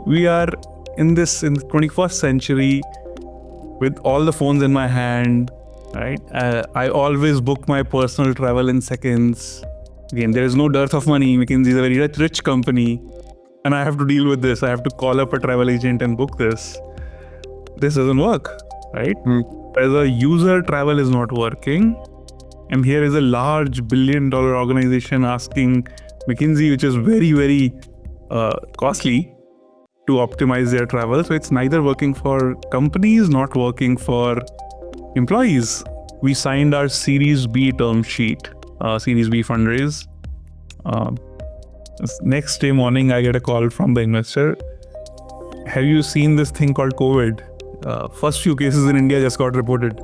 we are in the 21st century with all the phones in my hand, right? I always book my personal travel in seconds. Again, there is no dearth of money. McKinsey is a very rich company, and I have to deal with this. I have to call up a travel agent and book this. This doesn't work, right? As a user, travel is not working. And here is a large billion-dollar organization asking McKinsey, which is very, very costly, to optimize their travel. So it's neither working for companies, not working for employees. We signed our Series B term sheet, Series B fundraise. Next day morning, I get a call from the investor. Have you seen this thing called COVID? First few cases in India just got reported.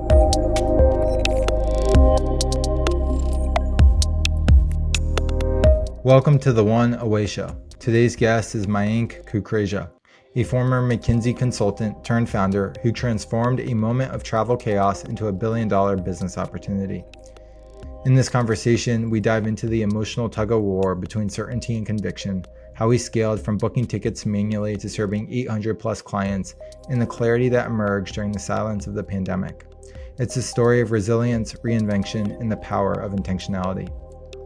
Welcome to the One Away Show. Today's guest is Mayank Kukreja, a former McKinsey consultant turned founder who transformed a moment of travel chaos into a billion-dollar business opportunity. In this conversation, we dive into the emotional tug-of-war between certainty and conviction, how he scaled from booking tickets manually to serving 800 plus clients, and the clarity that emerged during the silence of the pandemic. It's a story of resilience, reinvention, and the power of intentionality.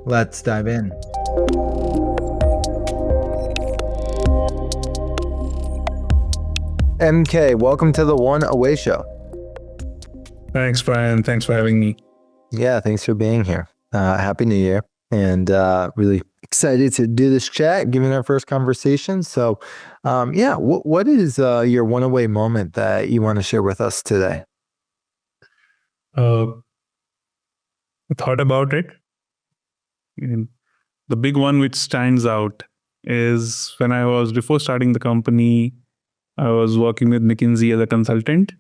Let's dive in. MK, welcome to the One Away Show. Thanks, Brian. Thanks for having me. Yeah, thanks for being here. Happy New Year. And really excited to do this chat, given our first conversation. So, what is your one away moment that you want to share with us today? I thought about it. The big one which stands out is when before starting the company, I was working with McKinsey as a consultant.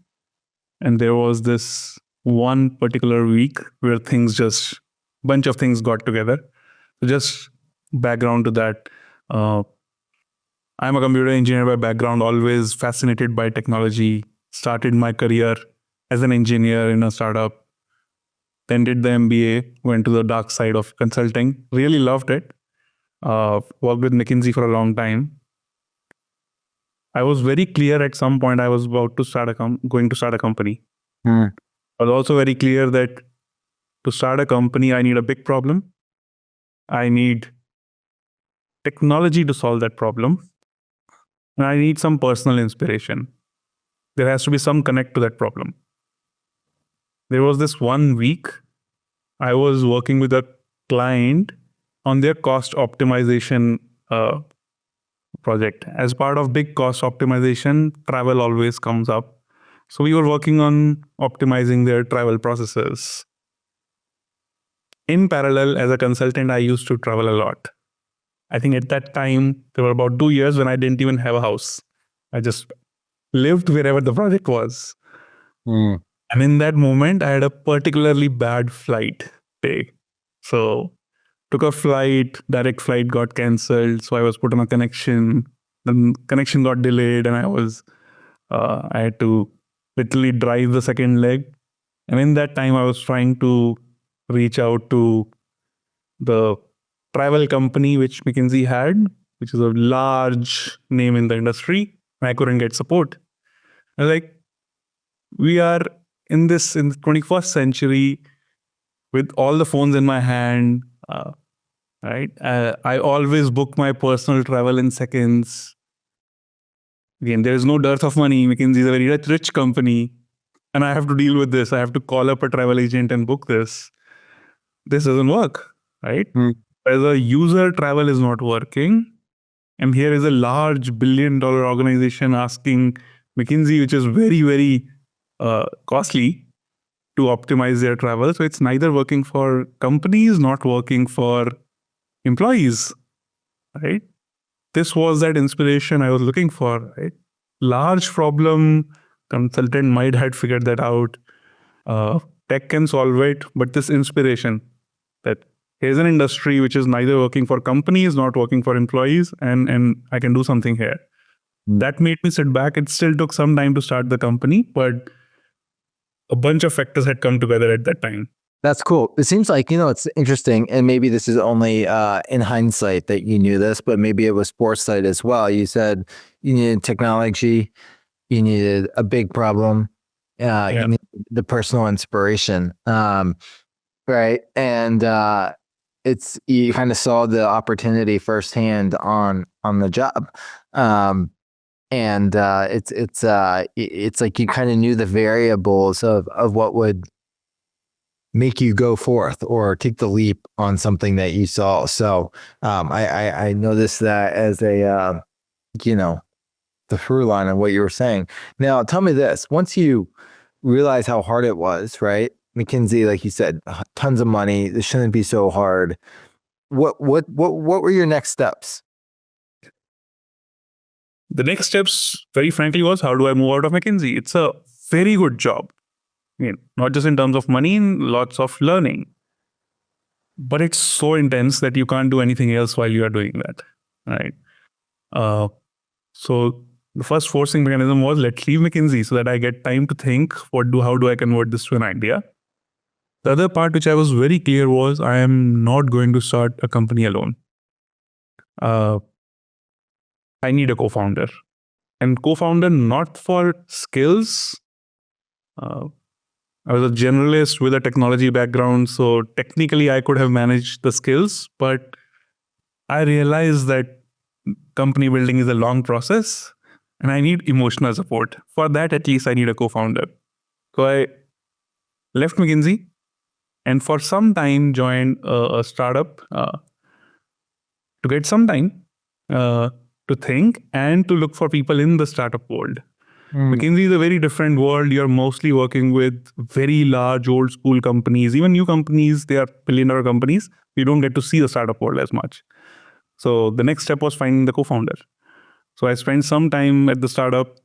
And there was this one particular week where bunch of things got together. So just background to that. I'm a computer engineer by background, always fascinated by technology. Started my career as an engineer in a startup. Then did the MBA, went to the dark side of consulting. Really loved it. Worked with McKinsey for a long time. I was very clear at some point I was about to going to start a company. I was also very clear that to start a company, I need a big problem. I need technology to solve that problem. And I need some personal inspiration. There has to be some connect to that problem. There was this 1 week, I was working with a client on their cost optimization project. As part of big cost optimization, travel always comes up. So we were working on optimizing their travel processes. In parallel, as a consultant, I used to travel a lot. I think at that time, there were about 2 years when I didn't even have a house. I just lived wherever the project was. And in that moment, I had a particularly bad flight day. So took a flight, direct flight got cancelled. So I was put on a connection. The connection got delayed and I had to literally drive the second leg. And in that time, I was trying to reach out to the travel company which McKinsey had, which is a large name in the industry. I couldn't get support. I was like, we are in the 21st century with all the phones in my hand, right? I always book my personal travel in seconds. Again, there is no dearth of money. McKinsey is a very rich company, and I have to deal with this. I have to call up a travel agent and book this. This doesn't work, right? As a user, travel is not working. And here is a large billion-dollar organization asking McKinsey, which is very, very costly, to optimize their travel. So it's neither working for companies, not working for employees, right? This was that inspiration I was looking for, right? Large problem, consultant might have figured that out. Tech can solve it, but this inspiration that here's an industry which is neither working for companies, not working for employees, and I can do something here. That made me sit back. It still took some time to start the company, but a bunch of factors had come together at that time. That's cool. It seems like, it's interesting, and maybe this is only in hindsight that you knew this, but maybe it was foresight as well. You said you needed technology, you needed a big problem, you needed the personal inspiration, right? And you kind of saw the opportunity firsthand on the job, and it's like you kind of knew the variables of what would make you go forth or take the leap on something that you saw. So I noticed that as a the through line of what you were saying. Now tell me this: once you realize how hard it was, right? McKinsey, like you said, tons of money. This shouldn't be so hard. What were your next steps? The next steps, very frankly, was how do I move out of McKinsey? It's a very good job. Not just in terms of money, lots of learning. But it's so intense that you can't do anything else while you are doing that, right? So the first forcing mechanism was let's leave McKinsey so that I get time to think, how do I convert this to an idea? The other part which I was very clear was I am not going to start a company alone. I need a co-founder. And co-founder not for skills. I was a generalist with a technology background, so technically I could have managed the skills, but I realized that company building is a long process and I need emotional support. For that, at least, I need a co-founder. So I left McKinsey and for some time joined a startup to get some time to think and to look for people in the startup world. McKinsey is a very different world. You're mostly working with very large old school companies. Even new companies, they are billion-dollar companies. You don't get to see the startup world as much. So the next step was finding the co-founder. So I spent some time at the startup.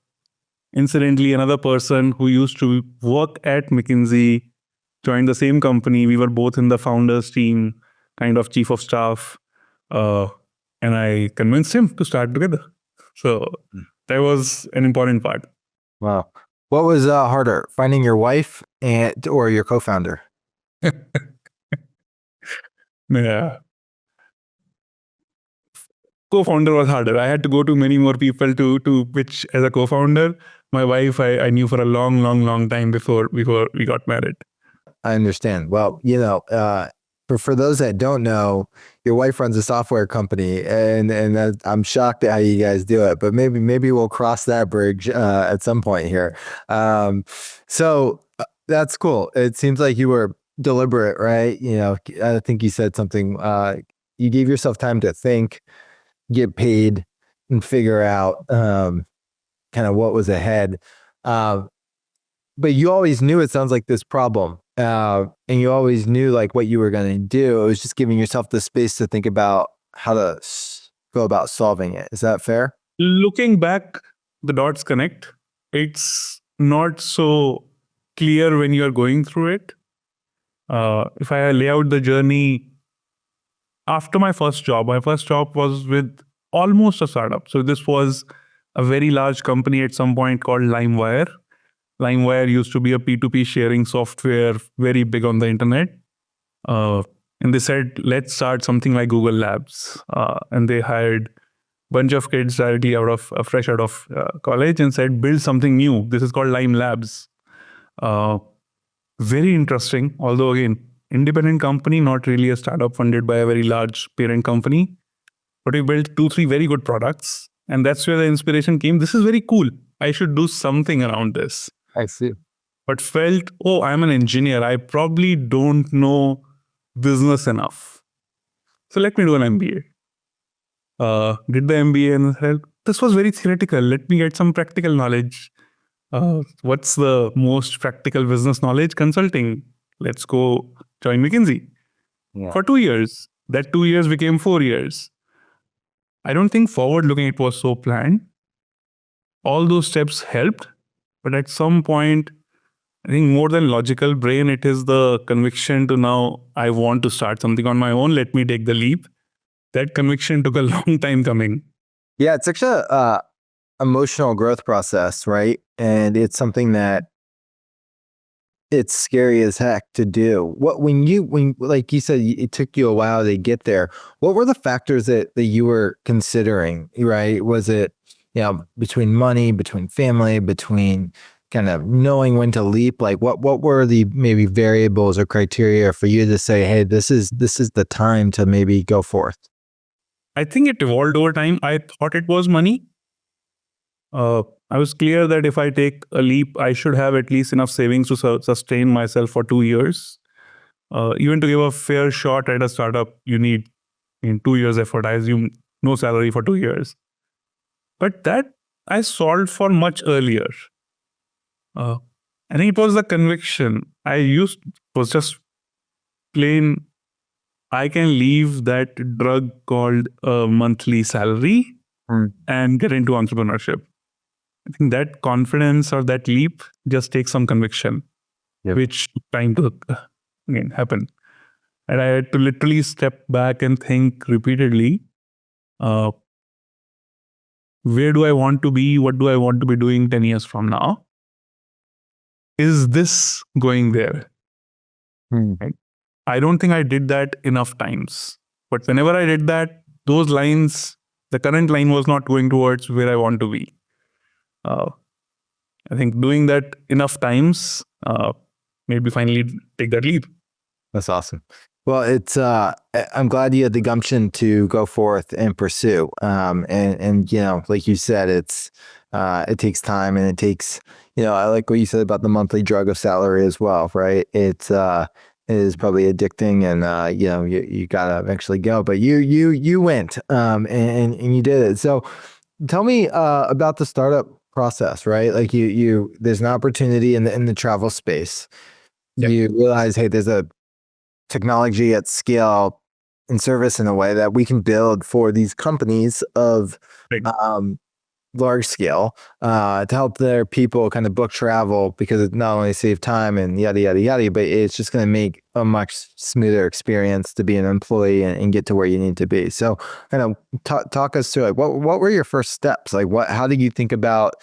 Incidentally, another person who used to work at McKinsey joined the same company. We were both in the founders team, kind of chief of staff. And I convinced him to start together. So that was an important part. Wow. What was harder, finding your wife or your co-founder? Yeah. Co-founder was harder. I had to go to many more people to pitch as a co-founder. My wife, I knew for a long time before we got married. I understand. Well, for those that don't know, your wife runs a software company, and I'm shocked at how you guys do it. But maybe we'll cross that bridge at some point here. So that's cool. It seems like you were deliberate, right? I think you said something. You gave yourself time to think, get paid, and figure out kind of what was ahead. But you always knew, it sounds like, this problem. And you always knew like what you were going to do. It was just giving yourself the space to think about how to go about solving it. Is that fair? Looking back, the dots connect. It's not so clear when you're going through it. If I lay out the journey after my first job was with almost a startup. So this was a very large company at some point called LimeWire. LimeWire used to be a P2P sharing software, very big on the internet. And they said, let's start something like Google Labs. And they hired a bunch of kids directly fresh out of college and said, build something new. This is called Lime Labs. Very interesting. Although again, independent company, not really a startup funded by a very large parent company. But we built 2-3 very good products. And that's where the inspiration came. This is very cool. I should do something around this. I see. But felt, I'm an engineer. I probably don't know business enough. So let me do an MBA. Did the MBA and said, this was very theoretical. Let me get some practical knowledge. What's the most practical business knowledge? Consulting. Let's go join McKinsey. Yeah. For 2 years. That 2 years became 4 years. I don't think forward looking it was so planned. All those steps helped. But at some point, I think more than logical brain, it is the conviction to now I want to start something on my own. Let me take the leap. That conviction took a long time coming. Yeah, it's such a emotional growth process, right? And it's something that it's scary as heck to do. When like you said, it took you a while to get there. What were the factors that you were considering, right? Was it, between money, between family, between kind of knowing when to leap? Like what were the maybe variables or criteria for you to say, hey, this is the time to maybe go forth? I think it evolved over time. I thought it was money. I was clear that if I take a leap, I should have at least enough savings to sustain myself for 2 years. Even to give a fair shot at a startup, you need in 2 years effort. I assume no salary for 2 years. But that I solved for much earlier. I think it was the conviction. Was just plain, I can leave that drug called a monthly salary and get into entrepreneurship. I think that confidence or that leap just takes some conviction, which took time to again happen. And I had to literally step back and think repeatedly, where do I want to be? What do I want to be doing 10 years from now? Is this going there? Right? I don't think I did that enough times. But whenever I did that, those lines, the current line was not going towards where I want to be. I think doing that enough times made me finally take that leap. That's awesome. Well, it's I'm glad you had the gumption to go forth and pursue. And like you said, it takes time, and it takes, I like what you said about the monthly drug of salary as well, right? It is probably addicting, and you gotta eventually go. But you went, and you did it. So tell me about the startup process, right? Like there's an opportunity in the travel space. Yep. You realize, hey, there's a technology at scale and service in a way that we can build for these companies of large scale to help their people kind of book travel, because it not only save time and yada yada yada, but it's just going to make a much smoother experience to be an employee and get to where you need to be. So kind of talk us through, like, what were your first steps? Like how did you think about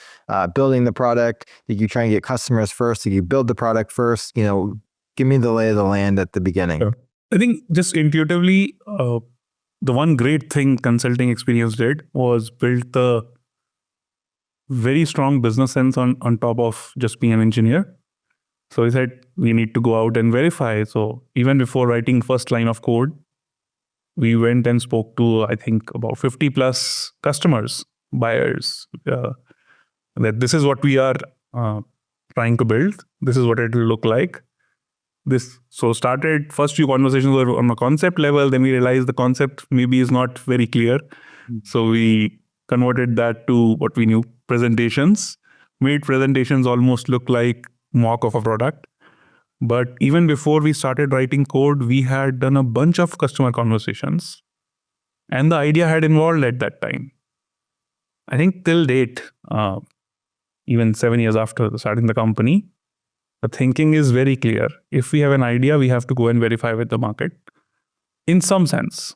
building the product? Did you try and get customers first? Did you build the product first? Give me the lay of the land at the beginning. Sure. I think just intuitively, the one great thing consulting experience did was build the very strong business sense on top of just being an engineer. So he said, we need to go out and verify. So even before writing first line of code, we went and spoke to, I think, about 50 plus customers, buyers, that this is what we are trying to build. This is what it will look like. So started first few conversations were on a concept level. Then we realized the concept maybe is not very clear. So we converted that to what we knew, presentations, made presentations almost look like mock of a product. But even before we started writing code, we had done a bunch of customer conversations, and the idea had evolved at that time. I think till date, even 7 years after starting the company, the thinking is very clear. If we have an idea, we have to go and verify with the market in some sense.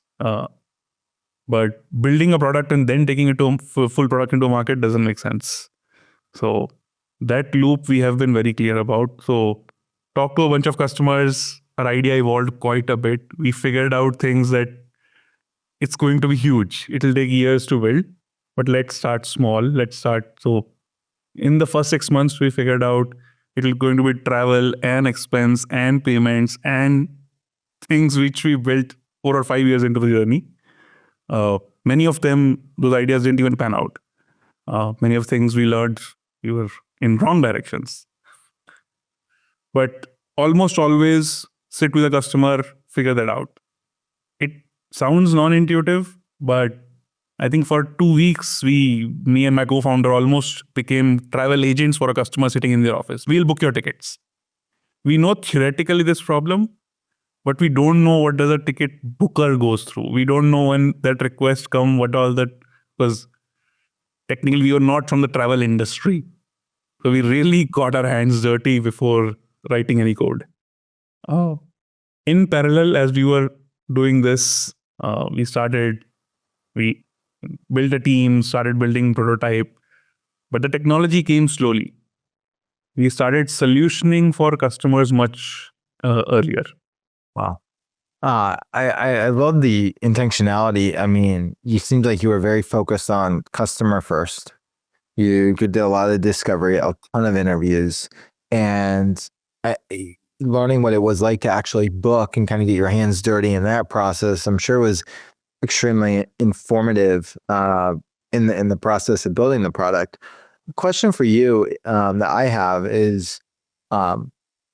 But building a product and then taking it to full product into a market doesn't make sense. So that loop we have been very clear about. So talk to a bunch of customers. Our idea evolved quite a bit. We figured out things that it's going to be huge. It'll take years to build, but let's start small. So in the first 6 months, we figured out it'll going to be travel and expense and payments and things which we built 4 or 5 years into the journey. Many of them, those ideas didn't even pan out. Many of things we learned, we were in wrong directions. But almost always sit with a customer, figure that out. It sounds non-intuitive, but I think for 2 weeks, me and my co-founder almost became travel agents for a customer sitting in their office. We'll book your tickets. We know theoretically this problem, but we don't know what does a ticket booker goes through. We don't know when that request come, what all that, because technically we were not from the travel industry. So we really got our hands dirty before writing any code. In parallel, as we were doing this, we built a team, started building prototype, but the technology came slowly. We started solutioning for customers much earlier. Wow. I love the intentionality. I mean, you seemed like you were very focused on customer first. You did a lot of discovery, a ton of interviews, and learning what it was like to actually book and kind of get your hands dirty in that process, I'm sure was extremely informative in the process of building the product. Question for you that I have is,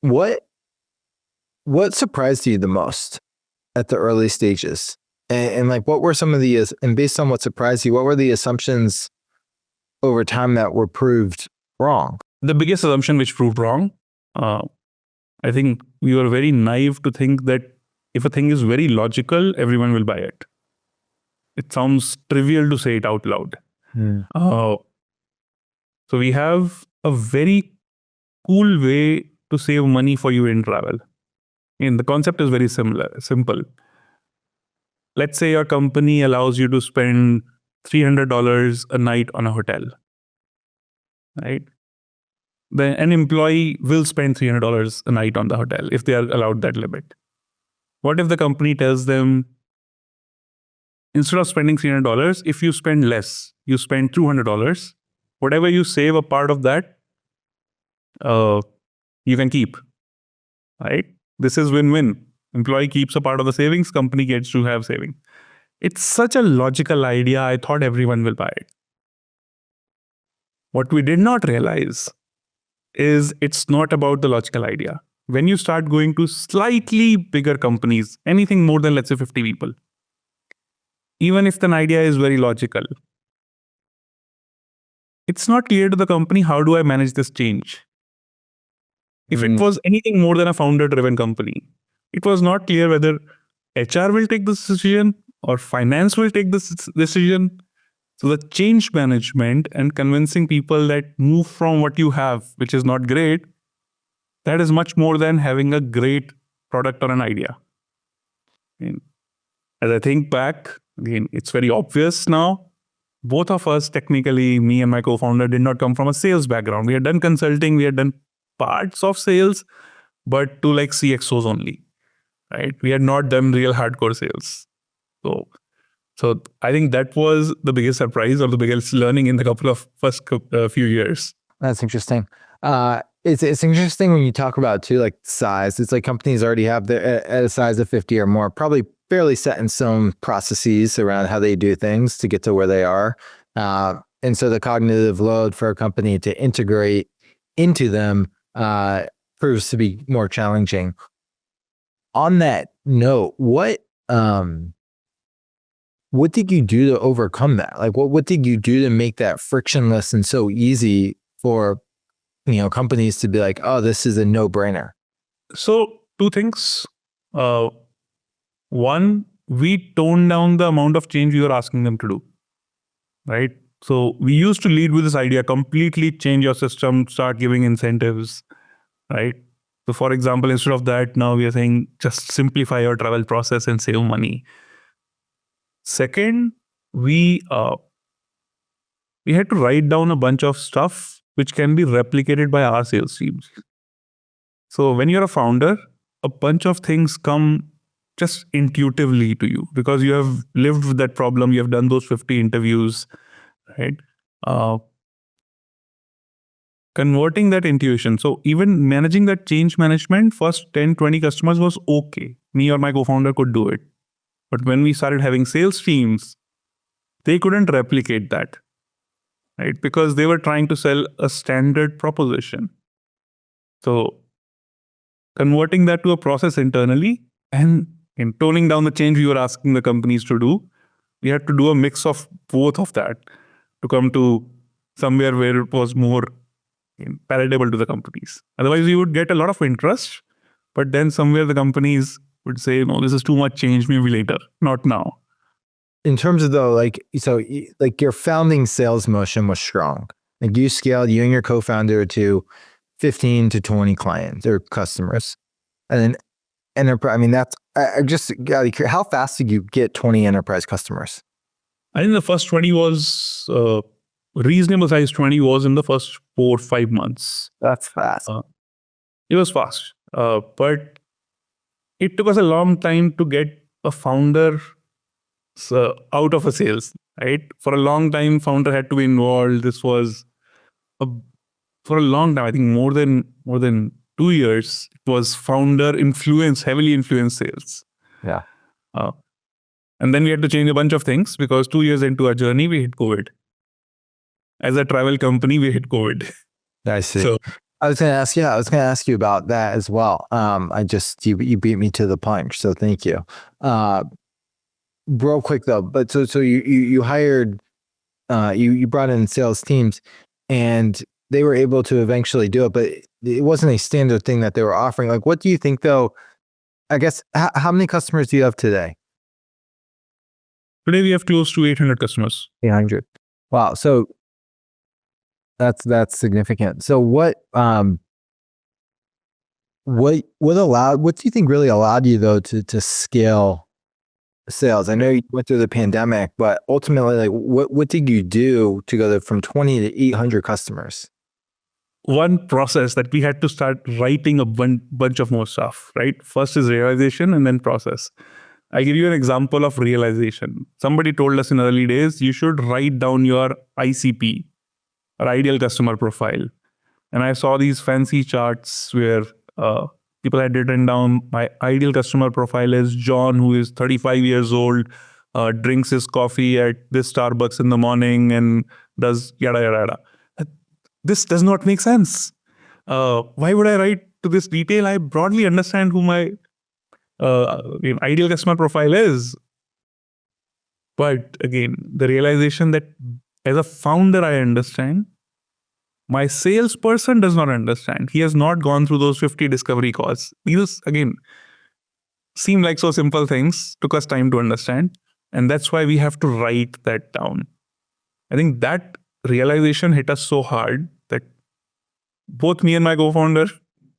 what surprised you the most at the early stages, and like what were some of the, and based on what surprised you, what were the assumptions over time that were proved wrong? The biggest assumption which proved wrong, I think we were very naive to think that if a thing is very logical, everyone will buy it. It sounds trivial to say it out loud. So we have a very cool way to save money for you in travel. And the concept is very simple. Let's say your company allows you to spend $300 a night on a hotel, right? Then an employee will spend $300 a night on the hotel if they are allowed that limit. What if the company tells them, instead of spending $300, if you spend less, you spend $200, whatever you save, a part of that, you can keep, right? This is win-win. Employee keeps a part of the savings, company gets to have saving. It's such a logical idea. I thought everyone will buy it. What we did not realize is it's not about the logical idea. When you start going to slightly bigger companies, anything more than, let's say, 50 people, even if an idea is very logical, it's not clear to the company, how do I manage this change? If it was anything more than a founder-driven company, it was not clear whether HR will take this decision or finance will take this decision. So the change management and convincing people that move from what you have, which is not great, that is much more than having a great product or an idea. And as I think back, again, it's very obvious now. Both of us, technically, me and my co-founder, did not come from a sales background. We had done consulting, we had done parts of sales, but to like CXOs only, right? We had not done real hardcore sales. So I think that was the biggest surprise or the biggest learning in the couple of first few years. That's interesting. It's interesting when you talk about too, like size. It's like companies already have their at a size of 50 or more, probably fairly set in stone processes around how they do things to get to where they are. And so the cognitive load for a company to integrate into them proves to be more challenging. On that note, what did you do to overcome that? Like, what did you do to make that frictionless and so easy for, companies to be like, oh, this is a no-brainer? So two things. One, we toned down the amount of change we were asking them to do, right? So we used to lead with this idea, completely change your system, start giving incentives, right? So for example, instead of that, now we are saying just simplify your travel process and save money. Second, we had to write down a bunch of stuff which can be replicated by our sales teams. So when you're a founder, a bunch of things come just intuitively to you because you have lived with that problem. You have done those 50 interviews, right? Converting that intuition. So even managing that change management, first 10, 20 customers was okay. Me or my co-founder could do it. But when we started having sales teams, they couldn't replicate that, right? Because they were trying to sell a standard proposition. So converting that to a process internally and in toning down the change we were asking the companies to do, we had to do a mix of both of that to come to somewhere where it was more palatable to the companies. Otherwise, you would get a lot of interest, but then somewhere the companies would say, no, this is too much change, maybe later, not now. In terms of though, like your founding sales motion was strong. Like you scaled, you and your co-founder, to 15 to 20 clients or customers. And then enterprise, I mean, I just got to be curious, how fast did you get 20 enterprise customers? I think the first 20 was reasonable size 20 was in the first 4-5 months. That's fast. It was fast, but it took us a long time to get a founder out of a sales, right? For a long time, founder had to be involved. This was for a long time, I think more than 2 years, it was founder influence, heavily influenced sales. Yeah. And then we had to change a bunch of things because 2 years into our journey, we hit COVID. As a travel company, we hit COVID. I see. So I was going to ask you about that as well. You beat me to the punch, so thank you. Real quick though, but so you hired, you brought in sales teams, and they were able to eventually do it, but it wasn't a standard thing that they were offering. Like, what do you think though? I guess how many customers do you have today? today we have close to 800 customers. 800. Wow. So that's significant. So what do you think really allowed you though to scale sales? I know you went through the pandemic, but ultimately, like what did you do to go from 20 to 800 customers? One process that we had to start writing a bunch of more stuff, right? First is realization and then process. I give you an example of realization. Somebody told us in early days, you should write down your ICP, or ideal customer profile. And I saw these fancy charts where people had written down, my ideal customer profile is John, who is 35 years old, drinks his coffee at this Starbucks in the morning and does yada, yada, yada. This does not make sense. Why would I write to this detail? I broadly understand who my ideal customer profile is. But again, the realization that as a founder, I understand. My salesperson does not understand. He has not gone through those 50 discovery calls. These, again, seem like so simple things, took us time to understand. And that's why we have to write that down. I think that realization hit us so hard that both me and my co-founder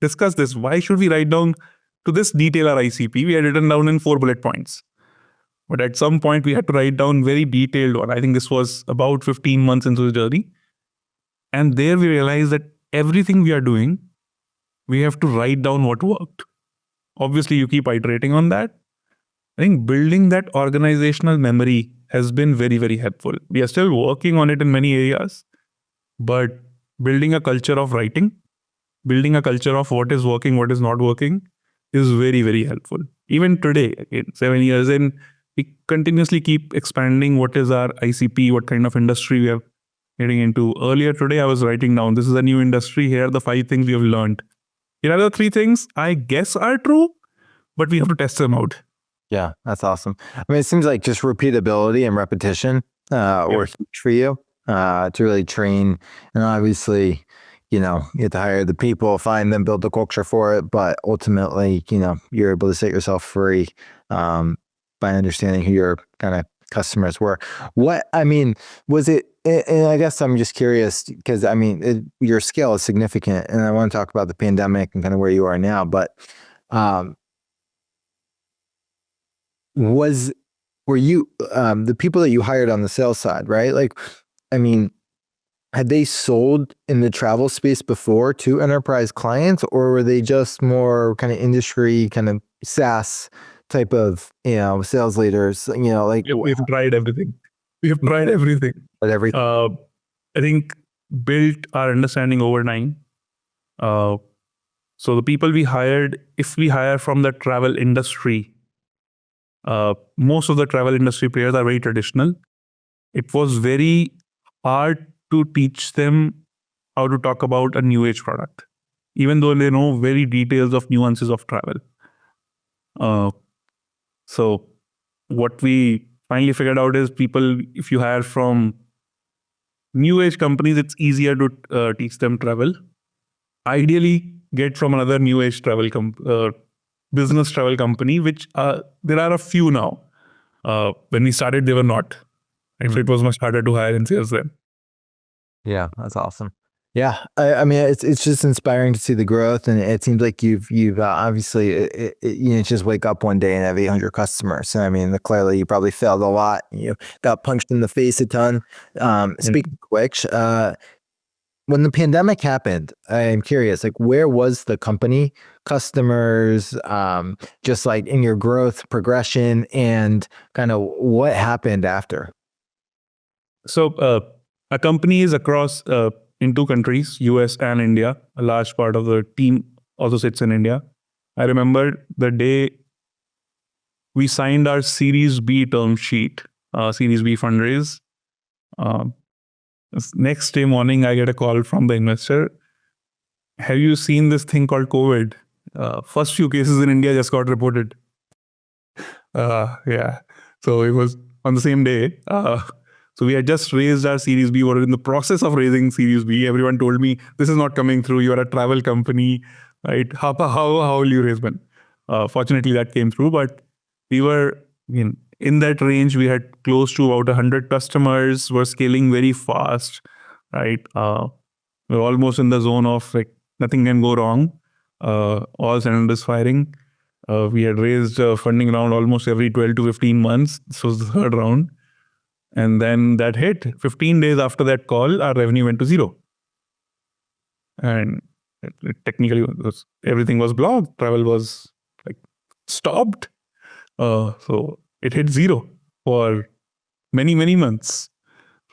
discussed this. Why should we write down to this detail our ICP? We had written down in 4 bullet points. But at some point, we had to write down very detailed one. I think this was about 15 months into the journey. And there we realized that everything we are doing, we have to write down what worked. Obviously, you keep iterating on that. I think building that organizational memory has been very, very helpful. We are still working on it in many areas, but building a culture of writing, building a culture of what is working, what is not working is very, very helpful. Even today, again, 7 years in, we continuously keep expanding what is our ICP, what kind of industry we are getting into. Earlier today, I was writing down, this is a new industry. Here are the 5 things we have learned. Here are the 3 things I guess are true, but we have to test them out. Yeah, that's awesome. I mean, it seems like just repeatability and repetition were huge for you to really train. And obviously, you have to hire the people, find them, build the culture for it. But ultimately, you're able to set yourself free by understanding who your kind of customers were. Was it, and I guess I'm just curious because your scale is significant, and I want to talk about the pandemic and kind of where you are now, but were you the people that you hired on the sales side, right? Like, had they sold in the travel space before to enterprise clients, or were they just more kind of industry, kind of SaaS type of, sales leaders, We've tried everything. We have tried everything. But everything. I think built our understanding over time. So the people we hired, if we hire from the travel industry, most of the travel industry players are very traditional. It was very hard to teach them how to talk about a new age product, even though they know very details of nuances of travel. So what we finally figured out is people, if you hire from new age companies, it's easier to teach them travel. Ideally, get from another new age travel business travel company, which there are a few now. When we started, they were not. And so it was much harder to hire in sales then. Yeah, that's awesome. Yeah, I mean, it's just inspiring to see the growth, and it seems like you've obviously you just wake up one day and have 800 customers. So I mean, clearly you probably failed a lot. You got punched in the face a ton. Speaking of which, when the pandemic happened, I'm curious, like, where was the company, customers, just like in your growth progression, and kind of what happened after? So our company is across in 2 countries, US and India. A large part of the team also sits in India. I remember the day we signed our Series B term sheet, Series B fundraise. Next day morning, I get a call from the investor. Have you seen this thing called COVID? First few cases in India just got reported. Yeah. So it was on the same day. So we had just raised our Series B. We were in the process of raising Series B. Everyone told me, this is not coming through. You're a travel company, right? How will you raise money? Fortunately, that came through. But we were in that range. We had close to about 100 customers. We're scaling very fast, right? We're almost in the zone of like nothing can go wrong. All cylinders firing. We had raised funding round almost every 12 to 15 months. This was the third round. And then that hit. 15 days after that call, our revenue went to zero. And technically, everything was blocked. Travel was like stopped. So it hit zero for many, many months.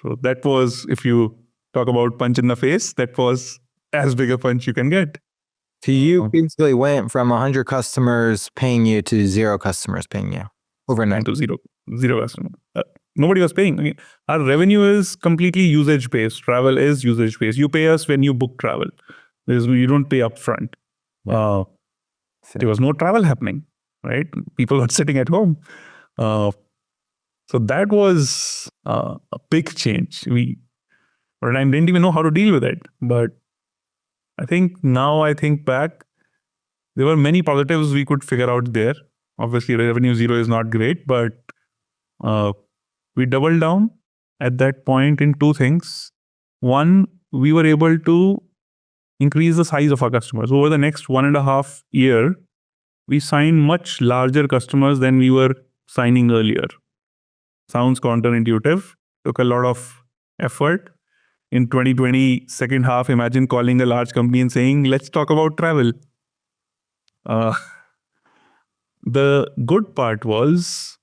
So that was, if you talk about punch in the face, that was as big a punch you can get. So you basically went from 100 customers paying you to 0 customers paying you overnight. To zero customer. Nobody was paying. I mean, our revenue is completely usage based. Travel is usage based. You pay us when you book travel. You don't pay upfront. There was no travel happening, right? People were sitting at home. So that was a big change. I didn't even know how to deal with it. But I think now I think back, there were many positives we could figure out there. Obviously, revenue zero is not great, but we doubled down at that point in 2 things. One, we were able to increase the size of our customers. Over the next 1.5 years, we signed much larger customers than we were signing earlier. Sounds counterintuitive, took a lot of effort. In 2020, second half, imagine calling a large company and saying, let's talk about travel. The good part was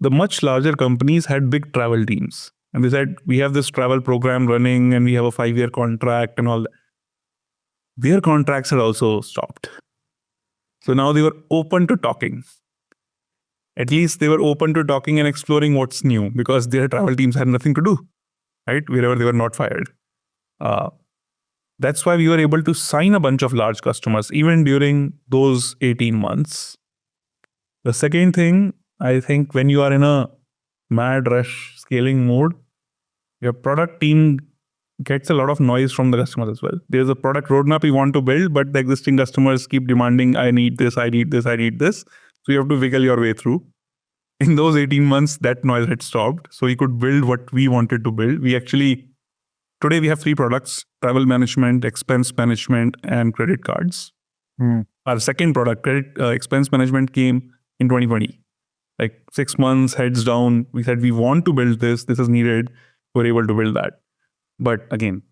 the much larger companies had big travel teams. And they said, we have this travel program running and we have a 5-year contract and all that. Their contracts had also stopped. So now they were open to talking. At least they were open to talking and exploring what's new because their travel teams had nothing to do, right? Wherever they were not fired. That's why we were able to sign a bunch of large customers even during those 18 months. The second thing, I think when you are in a mad rush scaling mode, your product team gets a lot of noise from the customers as well. There's a product roadmap you want to build, but the existing customers keep demanding, I need this, I need this, I need this. So you have to wiggle your way through. In those 18 months, that noise had stopped. So we could build what we wanted to build. Today we have 3 products: travel management, expense management, and credit cards. Our second product, expense management, came in 2020. Like 6 months, heads down. We said, we want to build this. This is needed. We're able to build that. But again,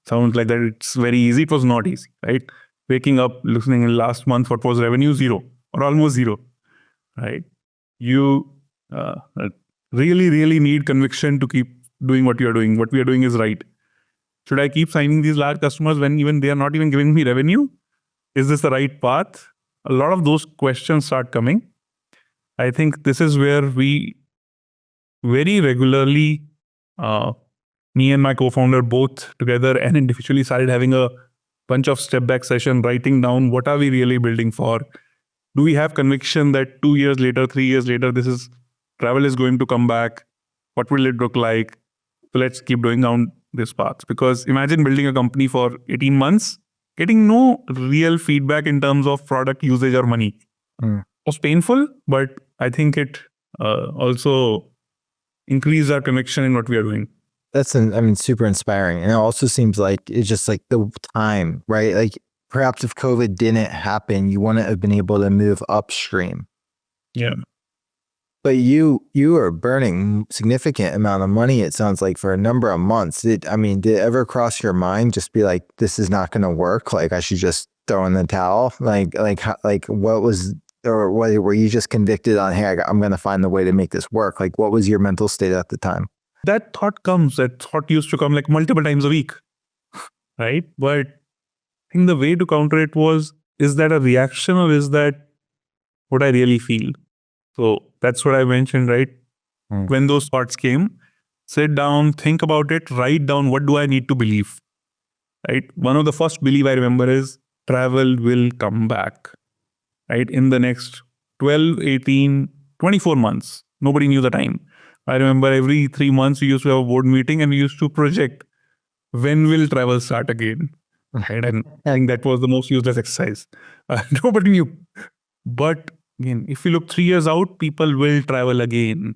sounds like that it's very easy. It was not easy, right? Waking up, listening in last month, what was revenue? 0 or almost 0, right? You really, really need conviction to keep doing what you're doing. What we are doing is right. Should I keep signing these large customers when even they are not even giving me revenue? Is this the right path? A lot of those questions start coming. I think this is where we very regularly, me and my co-founder both together and individually, started having a bunch of step back session, writing down what are we really building for? Do we have conviction that 2 years later, 3 years later, travel is going to come back? What will it look like? So let's keep going down this path. Because imagine building a company for 18 months, getting no real feedback in terms of product usage or money. It was painful, but I think it also increased our conviction in what we are doing. super inspiring. And it also seems like it's just like the time, right? Like perhaps if COVID didn't happen, you wouldn't have been able to move upstream. Yeah. But you are burning significant amount of money, it sounds like, for a number of months. Did it ever cross your mind just be like, this is not going to work? Like I should just throw in the towel? Like what was, or were you just convicted on, hey, I'm going to find the way to make this work? Like what was your mental state at the time? That thought used to come like multiple times a week, right? But I think the way to counter it was, is that a reaction or is that what I really feel? So that's what I mentioned, right? When those thoughts came, sit down, think about it, write down what do I need to believe, right? One of the first belief I remember is travel will come back, right? In the next 12, 18, 24 months. Nobody knew the time. I remember every 3 months we used to have a board meeting and we used to project when will travel start again, right? And I think that was the most useless exercise. Nobody knew. But again, if you look 3 years out, people will travel again.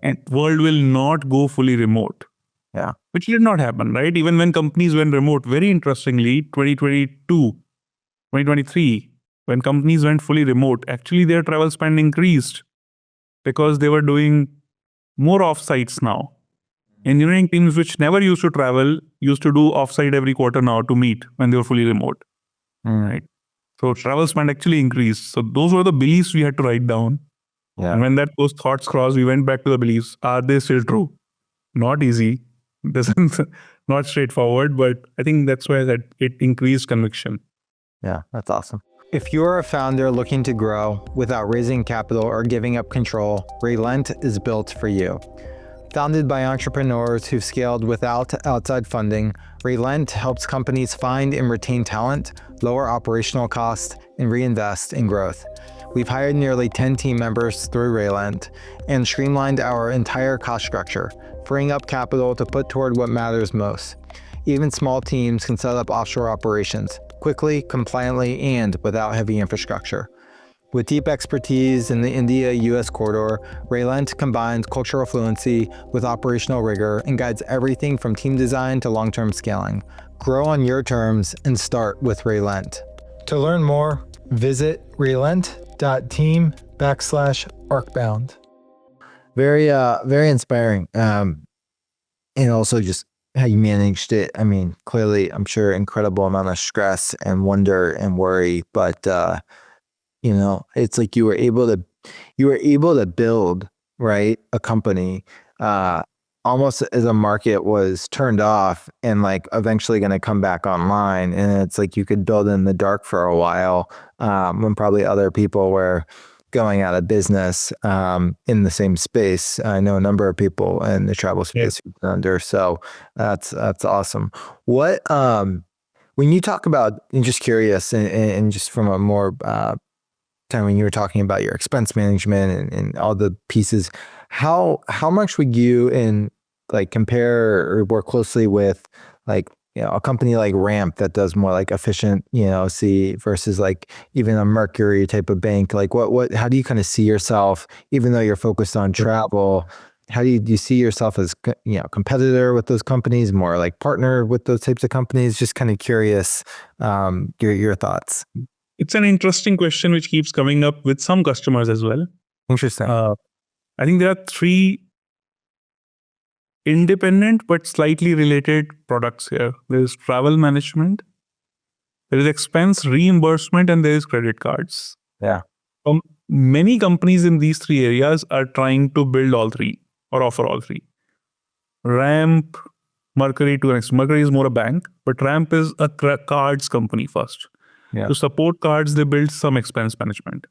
And world will not go fully remote. Yeah. Which did not happen, right? Even when companies went remote, very interestingly, 2022, 2023, when companies went fully remote, actually their travel spend increased because they were doing more offsites now. Engineering teams which never used to travel used to do offsite every quarter now to meet when they were fully remote, right? So travel spend actually increased. So those were the beliefs we had to write down. Yeah. And when those thoughts crossed, we went back to the beliefs. Are they still true? Not easy. Not straightforward, but I think that's why that it increased conviction. Yeah, that's awesome. If you're a founder looking to grow without raising capital or giving up control, Relent is built for you. Founded by entrepreneurs who've scaled without outside funding, Relent helps companies find and retain talent, lower operational costs, and reinvest in growth. We've hired nearly 10 team members through Relent and streamlined our entire cost structure, freeing up capital to put toward what matters most. Even small teams can set up offshore operations quickly, compliantly, and without heavy infrastructure. With deep expertise in the India-US corridor, Relent combines cultural fluency with operational rigor and guides everything from team design to long-term scaling. Grow on your terms and start with Relent. To learn more, visit relent.team/arcbound. Very inspiring. And also just how you managed it. I mean, clearly, I'm sure incredible amount of stress and wonder and worry, but it's like you were able to build, right, a company almost as a market was turned off and like eventually going to come back online. And it's like you could build in the dark for a while when probably other people were going out of business in the same space. I know a number of people in the travel space who've been under. So that's awesome. What when you talk about, I'm just curious, and just from a more time when you were talking about your expense management and all the pieces, how much would you compare or work closely with a company like Ramp that does more like efficient, C versus like even a Mercury type of bank? Like how do you kind of see yourself, even though you're focused on travel? How do you see yourself as, competitor with those companies, more like partner with those types of companies? Just kind of curious, your thoughts. It's an interesting question which keeps coming up with some customers as well. Interesting. I think there are 3 independent but slightly related products here. There is travel management, there is expense reimbursement, and there is credit cards. Yeah. Many companies in these 3 areas are trying to build all 3 or offer all 3. Ramp, Mercury to an extent. Mercury is more a bank, but Ramp is a cards company first. Yeah. To support cards, they build some expense management.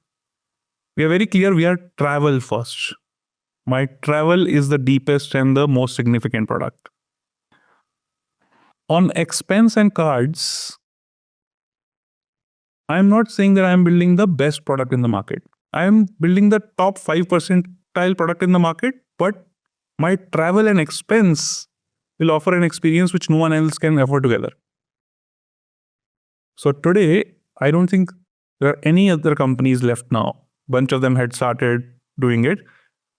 We are very clear we are travel first. My travel is the deepest and the most significant product. On expense and cards, I'm not saying that I'm building the best product in the market. I'm building the top 5 percentile product in the market, but my travel and expense will offer an experience which no one else can offer together. So today, I don't think there are any other companies left now. Bunch of them had started doing it,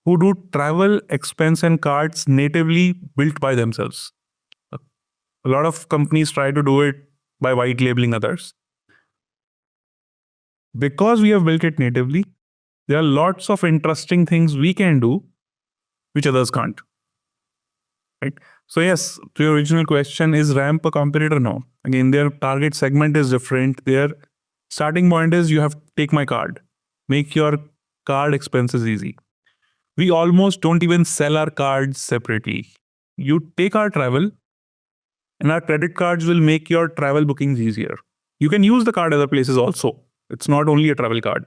who do travel expense and cards natively built by themselves. A lot of companies try to do it by white labeling others. Because we have built it natively, there are lots of interesting things we can do which others can't. Right? So yes, to your original question, is Ramp a competitor? No. Again, their target segment is different. Their starting point is you have to take my card. Make your card expenses easy. We almost don't even sell our cards separately. You take our travel and our credit cards will make your travel bookings easier. You can use the card other places also. It's not only a travel card,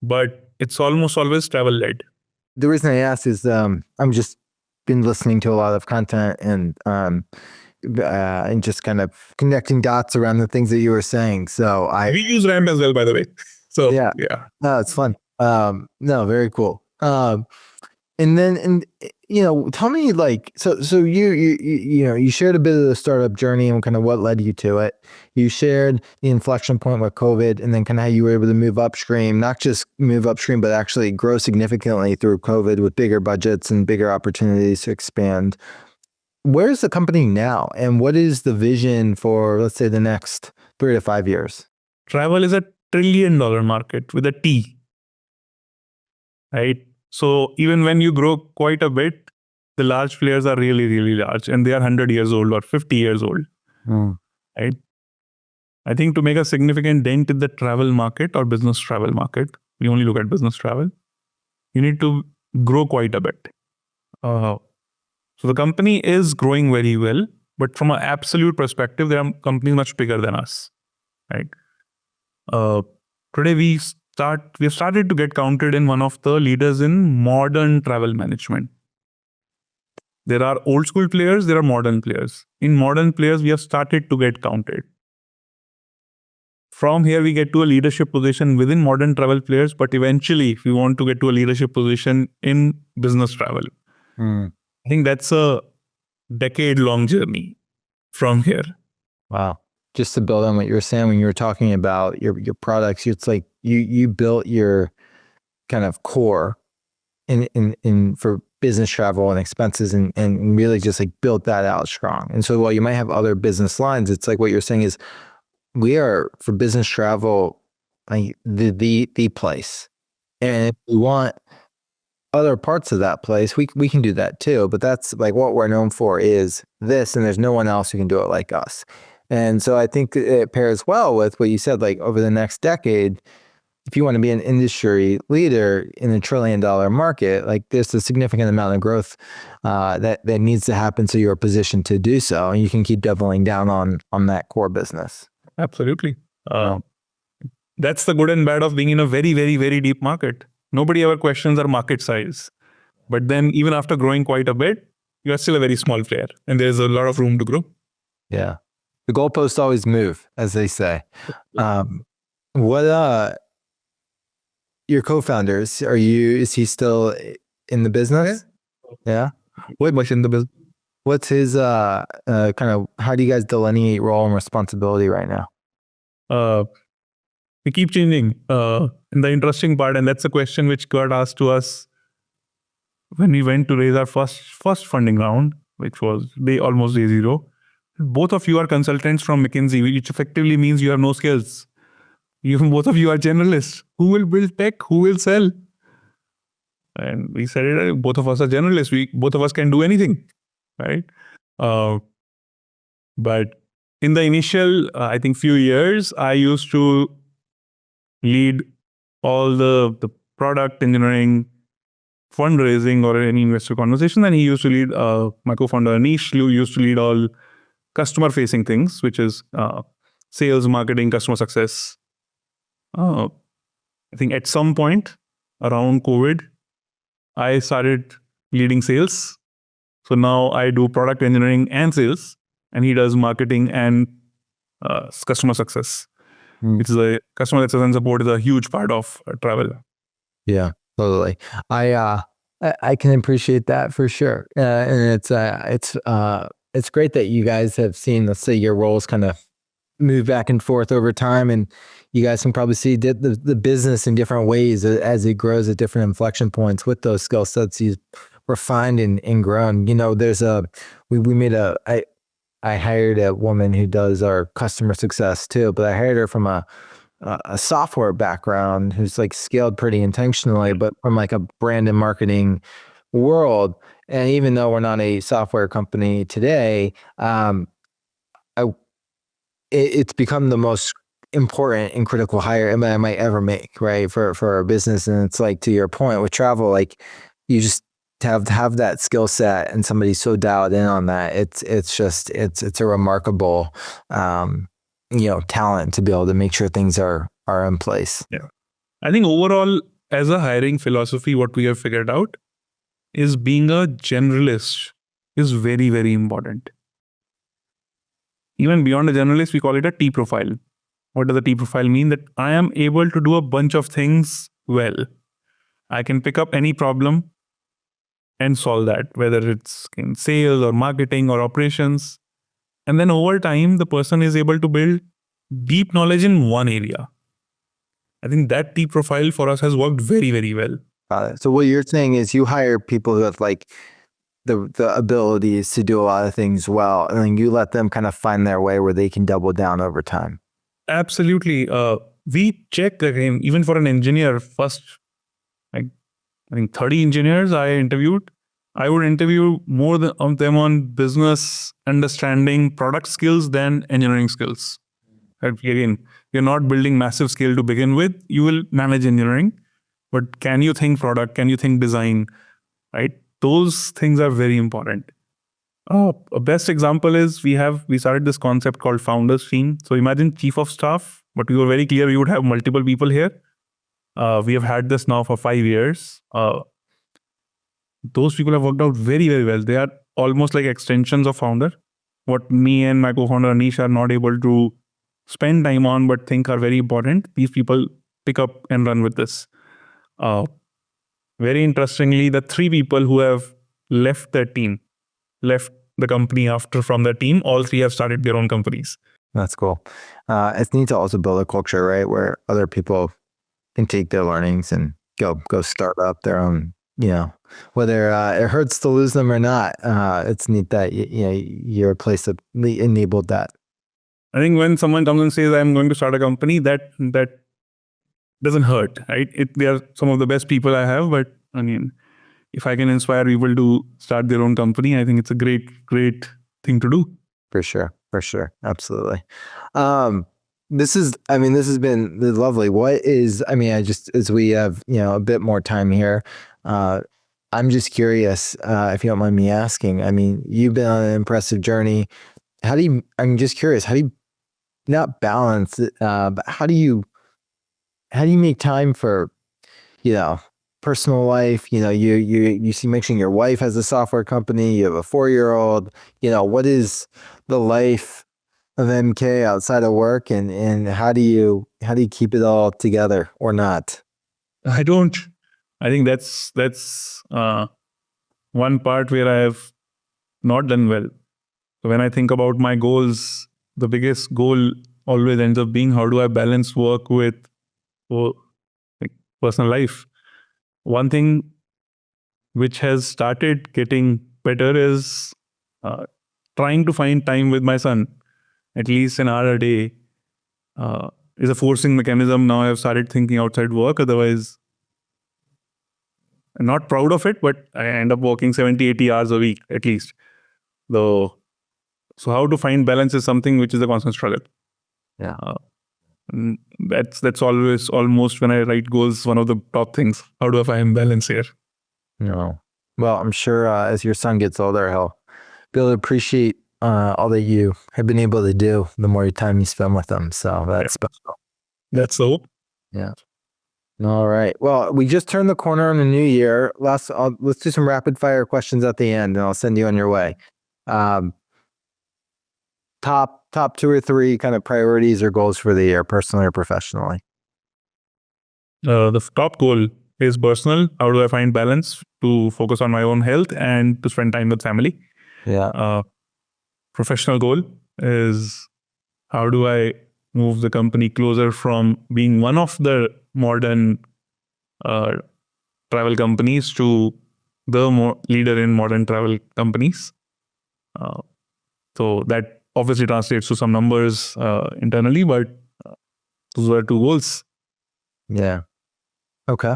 but it's almost always travel led. The reason I ask is I'm just been listening to a lot of content and just kind of connecting dots around the things that you were saying. So We use Ramp as well, by the way. So Yeah. yeah. no, it's fun. No, very cool. And then, tell me like, so you shared a bit of the startup journey and kind of what led you to it. You shared the inflection point with COVID and then kind of how you were able to move upstream, not just move upstream, but actually grow significantly through COVID with bigger budgets and bigger opportunities to expand. Where's the company now? And what is the vision for, let's say, the next 3 to 5 years? Travel is a $1 trillion market with a T. Right? So even when you grow quite a bit, the large players are really, really large and they are 100 years old or 50 years old. Right? I think to make a significant dent in the travel market or business travel market, we only look at business travel, you need to grow quite a bit. So the company is growing very well, but from an absolute perspective, there are companies much bigger than us. Right? Today we have started to get counted in one of the leaders in modern travel management. There are old school players, there are modern players. In modern players, we have started to get counted. From here, we get to a leadership position within modern travel players, but eventually, we want to get to a leadership position in business travel. I think that's a decade-long journey from here. Wow. Just to build on what you were saying when you were talking about your products, it's like you built your kind of core in for business travel and expenses and really just like built that out strong. And so while you might have other business lines, it's like what you're saying is we are for business travel like the place. And if we want other parts of that place, we can do that too. But that's like what we're known for is this, and there's no one else who can do it like us. And so I think it pairs well with what you said, like over the next decade, if you want to be an industry leader in a $1 trillion market, like there's a significant amount of growth that needs to happen so you're positioned to do so. And you can keep doubling down on that core business. Absolutely. That's the good and bad of being in a very, very, very deep market. Nobody ever questions our market size. But then even after growing quite a bit, you are still a very small player and there's a lot of room to grow. Yeah. The goalposts always move, as they say. Your co-founders, is he still in the business? Yeah. Way much in the business. What's his kind of, how do you guys delineate role and responsibility right now? We keep changing. And the interesting part, and that's a question which got asked to us when we went to raise our first funding round, which was almost day zero. Both of you are consultants from McKinsey, which effectively means you have no skills. Both of you are generalists. Who will build tech? Who will sell? And we said, both of us are generalists. Both of us can do anything, right? But in the initial, I think, few years, I used to lead all the product engineering, fundraising, or any investor conversation. And he used to lead, my co-founder Anish used to lead all customer-facing things, which is sales, marketing, customer success. I think at some point around COVID, I started leading sales. So now I do product engineering and sales, and he does marketing and customer success. Which is a customer success and support is a huge part of travel. Yeah, totally. I can appreciate that for sure. And it's great that you guys have seen, let's say, your roles kind of move back and forth over time, and you guys can probably see the business in different ways as it grows at different inflection points with those skill sets you've refined and grown. There's I hired a woman who does our customer success too, but I hired her from a software background who's like scaled pretty intentionally, but from like a brand and marketing world. And even though we're not a software company today, it's become the most important and critical hire I might ever make, right? For our business. And it's like, to your point with travel, like you just have that skill set and somebody so dialed in on that. It's a remarkable, talent to be able to make sure things are in place. Yeah. I think overall, as a hiring philosophy, what we have figured out is being a generalist is very, very important. Even beyond a generalist, we call it a T profile. What does a T profile mean? That I am able to do a bunch of things well. I can pick up any problem and solve that, whether it's in sales or marketing or operations. And then over time, the person is able to build deep knowledge in one area. I think that T profile for us has worked very, very well. So what you're saying is you hire people who have like the abilities to do a lot of things well, and then you let them kind of find their way where they can double down over time. Absolutely. We check again, even for an engineer, first, I think 30 engineers I interviewed. I would interview more of them on business understanding, product skills than engineering skills. Again, you're not building massive scale to begin with. You will manage engineering, but can you think product? Can you think design? Right? Those things are very important. A best example is we started this concept called founders team. So imagine chief of staff, but we were very clear we would have multiple people here. We have had this now for 5 years. Those people have worked out very, very well. They are almost like extensions of founder. What me and my co-founder Anish are not able to spend time on but think are very important, these people pick up and run with this. Very interestingly, the 3 people who have left the company from their team, all 3 have started their own companies. That's cool. It's neat to also build a culture, right, where other people can take their learnings and go start up their own, whether it hurts to lose them or not. It's neat that you're a place that enabled that. I think when someone comes and says, I'm going to start a company, that doesn't hurt, right? They are some of the best people I have, but I mean, if I can inspire people to start their own company, I think it's a great, great thing to do. For sure. Absolutely. This has been lovely. As we have, a bit more time here, I'm just curious, if you don't mind me asking, you've been on an impressive journey. I'm just curious, how do you not balance it, but how do you make time for, personal life? You see, mentioning your wife has a software company, you have a 4-year-old, what is the life of MK outside of work, and how do you keep it all together or not? I don't. I think that's one part where I have not done well. So when I think about my goals, the biggest goal always ends up being, how do I balance work with personal life? One thing which has started getting better is trying to find time with my son, at least an hour a day. Is a forcing mechanism. Now I've started thinking outside work. Otherwise, I'm not proud of it, but I end up working 70, 80 hours a week at least. So how to find balance is something which is a constant struggle. Yeah. That's always, almost when I write goals, one of the top things. How do I find balance here? No. Well, I'm sure as your son gets older, he'll be able to appreciate all that you have been able to do the more time you spend with them. So that's special. That's the hope. Yeah. All right. Well, we just turned the corner on the new year. Let's do some rapid fire questions at the end, and I'll send you on your way. Top 2 or 3 kind of priorities or goals for the year, personally or professionally. The top goal is personal. How do I find balance to focus on my own health and to spend time with family? Yeah. Professional goal is How do I move the company closer from being one of the modern travel companies to the leader in modern travel companies? So that obviously translates to some numbers internally, but those were two goals. Yeah. Okay.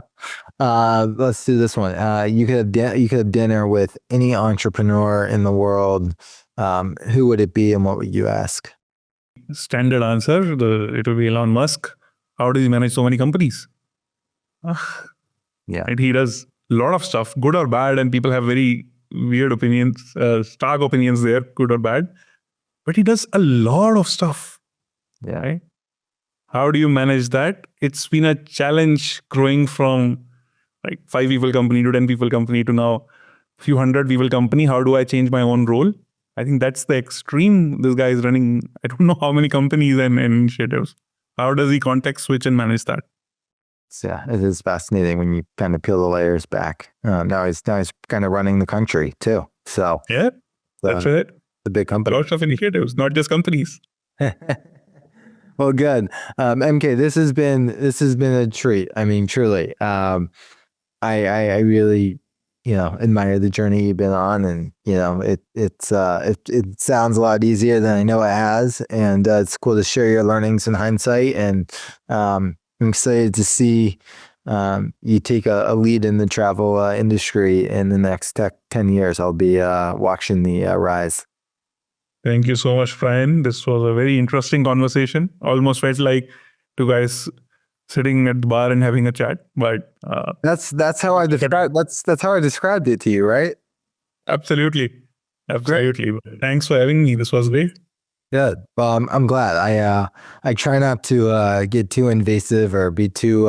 Let's do this one. You could have dinner with any entrepreneur in the world. Who would it be and what would you ask? Standard answer, it will be Elon Musk. How does he manage so many companies? Yeah. And he does a lot of stuff, good or bad, and people have very weird opinions, stark opinions there, good or bad. But he does a lot of stuff. Yeah. Right? How do you manage that? It's been a challenge growing from like 5 people company to 10 people company to now few hundred people company. How do I change my own role? I think that's the extreme. This guy is running, I don't know how many companies and initiatives. How does he context switch and manage that? Yeah, it is fascinating when you kind of peel the layers back. Now he's kind of running the country too. So Yeah, that's right. The big company. Lots of initiatives, not just companies. Well, good. MK, this has been a treat. I mean, truly. I really, admire the journey you've been on, and it sounds a lot easier than I know it has, and it's cool to share your learnings in hindsight. And I'm excited to see you take a lead in the travel industry in the next 10 years. I'll be watching the rise. Thank you so much, Brian. This was a very interesting conversation. Almost felt like two guys sitting at the bar and having a chat. But that's how I described it to you, right? Absolutely. Thanks for having me. This was great. Good. Well, I'm glad. I try not to get too invasive or be too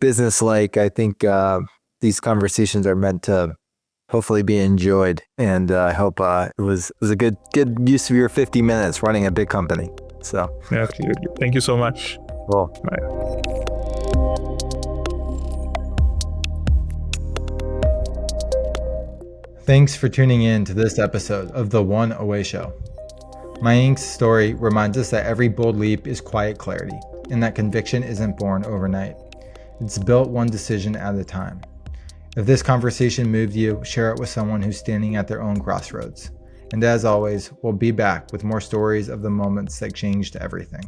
business-like. I think these conversations are meant to hopefully be enjoyed, and I hope it was a good use of your 50 minutes running a big company. So absolutely. Thank you so much. Cool. Bye. Thanks for tuning in to this episode of The One Away Show. Mayank's story reminds us that every bold leap is quiet clarity, and that conviction isn't born overnight. It's built one decision at a time. If this conversation moved you, share it with someone who's standing at their own crossroads. And as always, we'll be back with more stories of the moments that changed everything.